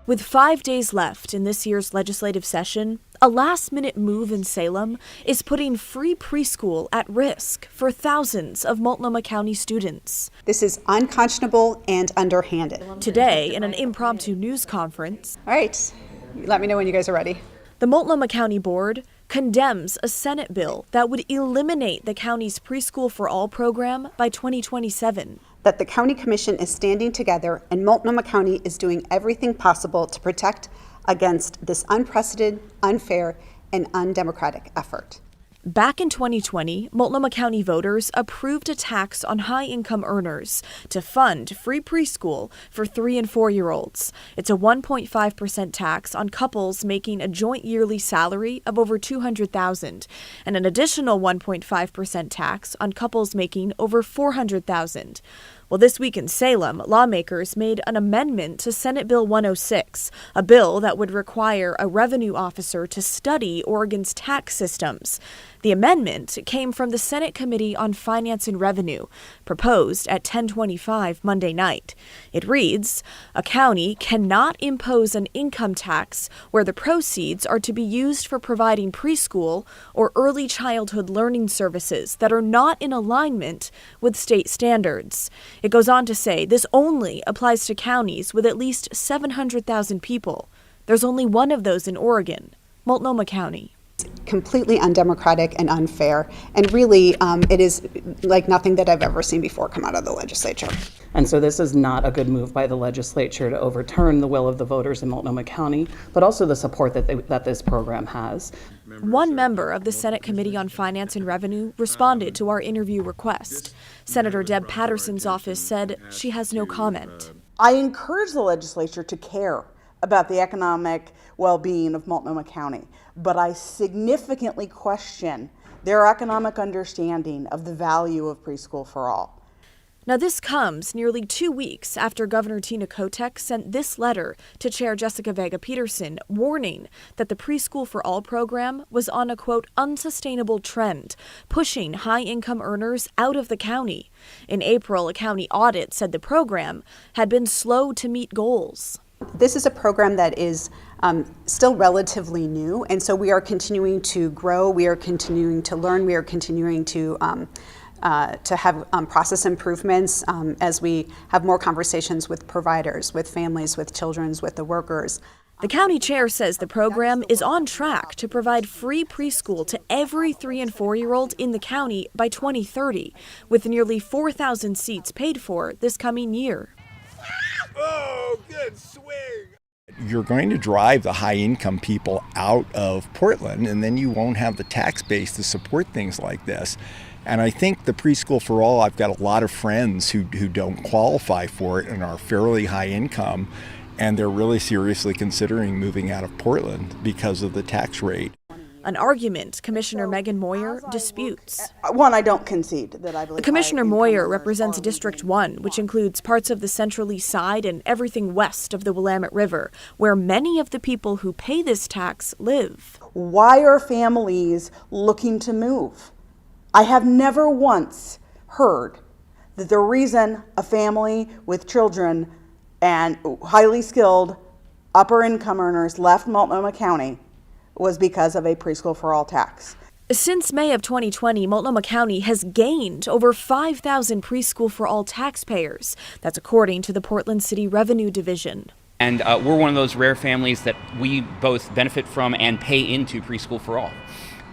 With 5 days left in this year's legislative session, a last-minute move in Salem is putting free preschool at risk for thousands of Multnomah County students. This is unconscionable and underhanded. Today, in an impromptu news conference, All right, let me know when you guys are ready. the Multnomah County Board condemns a Senate bill that would eliminate the county's Preschool for All program by 2027. That the County Commission is standing together and Multnomah County is doing everything possible to protect against this unprecedented, unfair, and undemocratic effort. Back in 2020, Multnomah County voters approved a tax on high-income earners to fund free preschool for 3- and 4-year-olds. It's a 1.5% tax on couples making a joint yearly salary of over $200,000, and an additional 1.5% tax on couples making over $400,000. Well, this week in Salem, lawmakers made an amendment to Senate Bill 106, a bill that would require a revenue officer to study Oregon's tax systems. The amendment came from the Senate Committee on Finance and Revenue, proposed at 10:25 Monday night. It reads, "A county cannot impose an income tax where the proceeds are to be used for providing preschool or early childhood learning services that are not in alignment with state standards." It goes on to say this only applies to counties with at least 700,000 people. There's only one of those in Oregon, Multnomah County. Completely undemocratic and unfair, and really it is like nothing that I've ever seen before come out of the legislature. And so this is not a good move by the legislature to overturn the will of the voters in Multnomah County, but also the support that this program has. One member of the Senate Committee on Finance and Revenue responded to our interview request. Senator Deb Patterson's office said she has no comment. I encourage the legislature to care about the economic well-being of Multnomah County, but I significantly question their economic understanding of the value of preschool for all. Now, this comes nearly 2 weeks after Governor Tina Kotek sent this letter to Chair Jessica Vega Peterson, warning that the Preschool for All program was on a, quote, unsustainable trend, pushing high-income earners out of the county. In April, a county audit said the program had been slow to meet goals. This is a program that is still relatively new, and so we are continuing to grow, we are continuing to learn, we are continuing to have process improvements as we have more conversations with providers, with families, with children, with the workers. The county chair says the program is on track to provide free preschool to every 3- and 4-year-old in the county by 2030, with nearly 4,000 seats paid for this coming year. Oh, good swing. You're going to drive the high-income people out of Portland, and then you won't have the tax base to support things like this. And I think the Preschool for All, I've got a lot of friends who don't qualify for it and are fairly high income, and they're really seriously considering moving out of Portland because of the tax rate. An argument Commissioner Megan Moyer disputes. One, I don't concede that I believe Commissioner Moyer represents District 1, which includes parts of the Central East Side and everything west of the Willamette River, where many of the people who pay this tax live. Why are families looking to move? I have never once heard that the reason a family with children and highly skilled upper income earners left Multnomah County was because of a Preschool for All tax. Since May of 2020, Multnomah County has gained over 5,000 Preschool for All taxpayers. That's according to the Portland City Revenue Division. And we're one of those rare families that we both benefit from and pay into Preschool for All.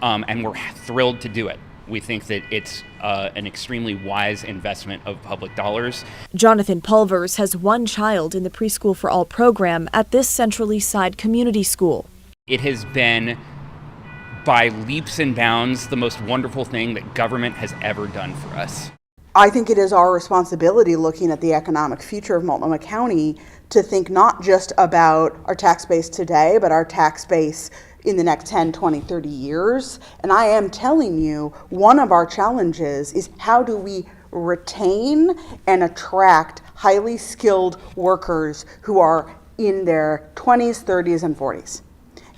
And we're thrilled to do it. We think that it's an extremely wise investment of public dollars. Jonathan Pulvers has one child in the Preschool for All program at this Central East Side community school. It has been, by leaps and bounds, the most wonderful thing that government has ever done for us. I think it is our responsibility, looking at the economic future of Multnomah County, to think not just about our tax base today, but our tax base in the next 10, 20, 30 years. And I am telling you, one of our challenges is how do we retain and attract highly skilled workers who are in their 20s, 30s, and 40s.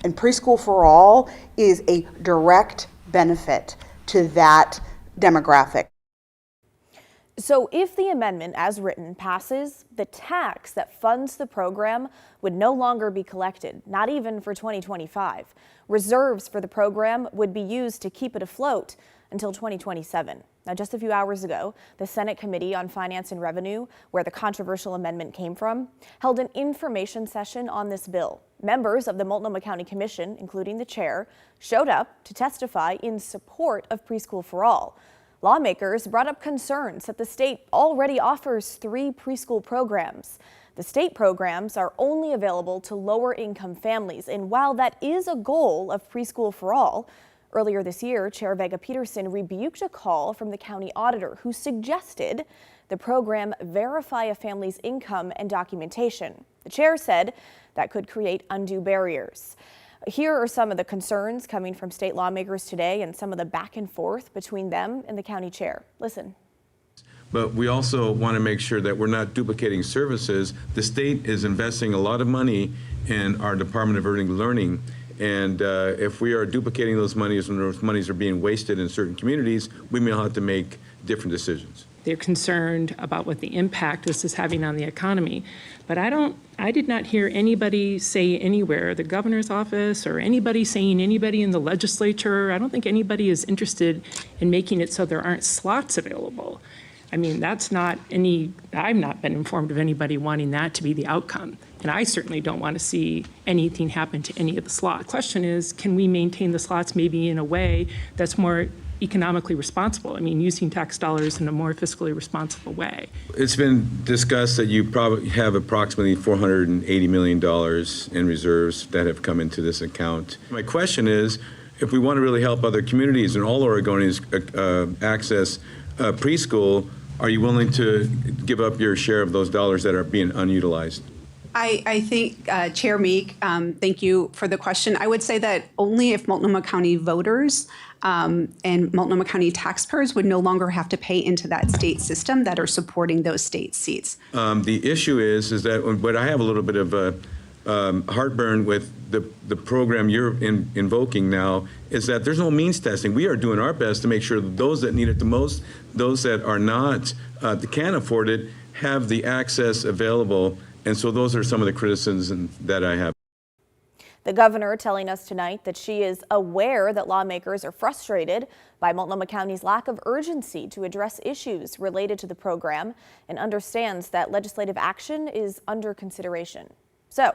And Preschool for All is a direct benefit to that demographic. So if the amendment as written passes, the tax that funds the program would no longer be collected, not even for 2025. Reserves for the program would be used to keep it afloat until 2027. Now, just a few hours ago, the Senate Committee on Finance and Revenue, where the controversial amendment came from, held an information session on this bill. Members of the Multnomah County Commission, including the chair, showed up to testify in support of Preschool for All. Lawmakers brought up concerns that the state already offers 3 preschool programs. The state programs are only available to lower-income families, and while that is a goal of Preschool for All, earlier this year, Chair Vega Peterson rebuked a call from the county auditor who suggested the program verify a family's income and documentation. The chair said that could create undue barriers. Here are some of the concerns coming from state lawmakers today and some of the back and forth between them and the county chair. Listen. But we also want to make sure that we're not duplicating services. The state is investing a lot of money in our Department of Early Learning. And if we are duplicating those monies and those monies are being wasted in certain communities, we may have to make different decisions. They're concerned about what the impact this is having on the economy. But I did not hear anybody say anywhere, the governor's office or anybody saying anybody in the legislature. I don't think anybody is interested in making it so there aren't slots available. I mean, I've not been informed of anybody wanting that to be the outcome. And I certainly don't want to see anything happen to any of the slots. The question is, can we maintain the slots maybe in a way that's more economically responsible? I mean, using tax dollars in a more fiscally responsible way. It's been discussed that you probably have approximately $480 million in reserves that have come into this account. My question is, if we want to really help other communities and all Oregonians access preschool, are you willing to give up your share of those dollars that are being unutilized? I think, Chair Meek, thank you for the question. I would say that only if Multnomah County voters and Multnomah County taxpayers would no longer have to pay into that state system that are supporting those state seats. The issue is that, but I have a little bit of heartburn with the program you're invoking now, is that there's no means testing. We are doing our best to make sure that those that need it the most, those that are not, that can't afford it, have the access available. And so those are some of the criticisms that I have. The governor telling us tonight that she is aware that lawmakers are frustrated by Multnomah County's lack of urgency to address issues related to the program and understands that legislative action is under consideration. So,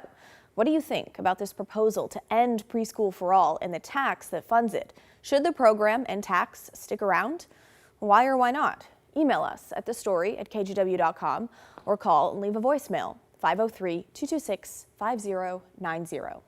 what do you think about this proposal to end Preschool for All and the tax that funds it? Should the program and tax stick around? Why or why not? Email us at thestory@kgw.com or call and leave a voicemail 503-226-5090.